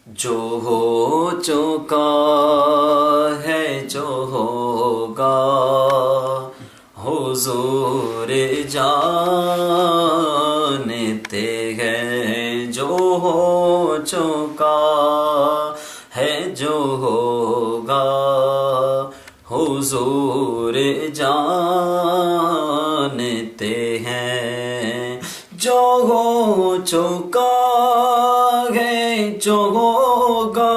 جو ہو چکا ہے جو ہوگا حضور جانتے ہیں، جو ہو چکا ہے جو ہوگا حضور جانتے ہیں، جو ہو چکا ہے جو ہوگا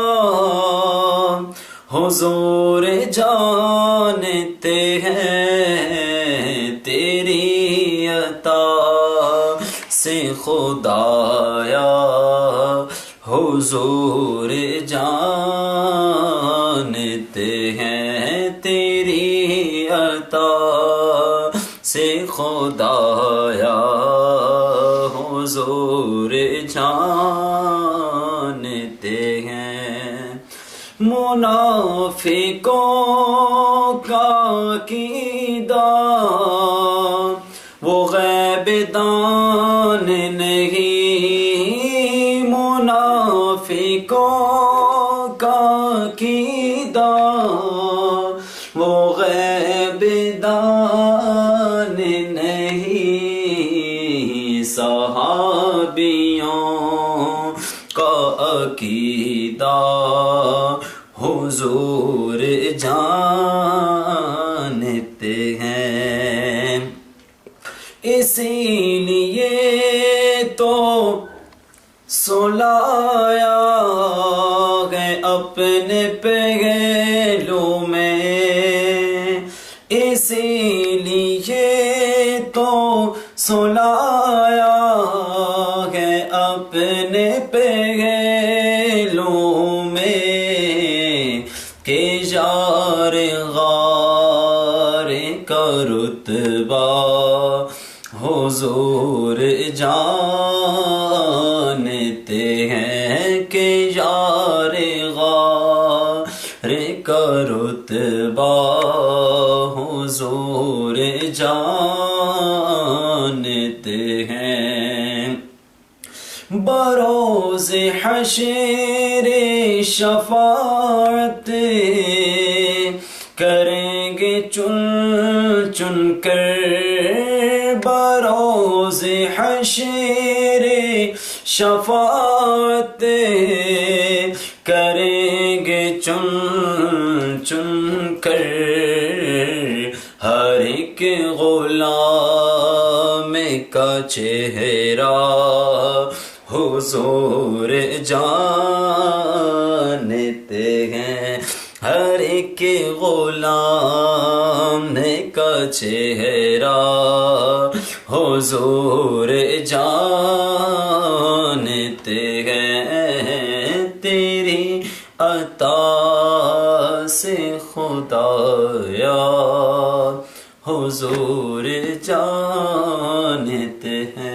حضور جانتے ہیں، تیری عطا سے خدایا حضور جانتے ہیں، تیری عطا سے خدایا حضور جانتے ہیں۔ منافقوں کا عقیدہ وہ غیب دان نہیں، منافقوں کا عقیدہ وہ غیب دان نہیں، صحابیوں کا عقیدہ حضور جانتے ہیں، اسی لیے تو سلایا ہے اپنے پہلو میں، اسی لیے تو سلایا ہے اپنے پہلو میں، کہ یار غار کا رتبہ حضور جانتے ہیں، کہ یار غار کا رتبہ حضور جانتے ہیں، بروز حشر شفاعت کریں گے چن چن کر، بروز حشر شفاعت کریں گے چن چن کر، ہر ایک غلام کا چہرہ حضور جانتے ہیں، ہر ایک غلام کا چہرہ حضور جانتے ہیں، تیری عطا سے خدایا حضور جانتے ہیں۔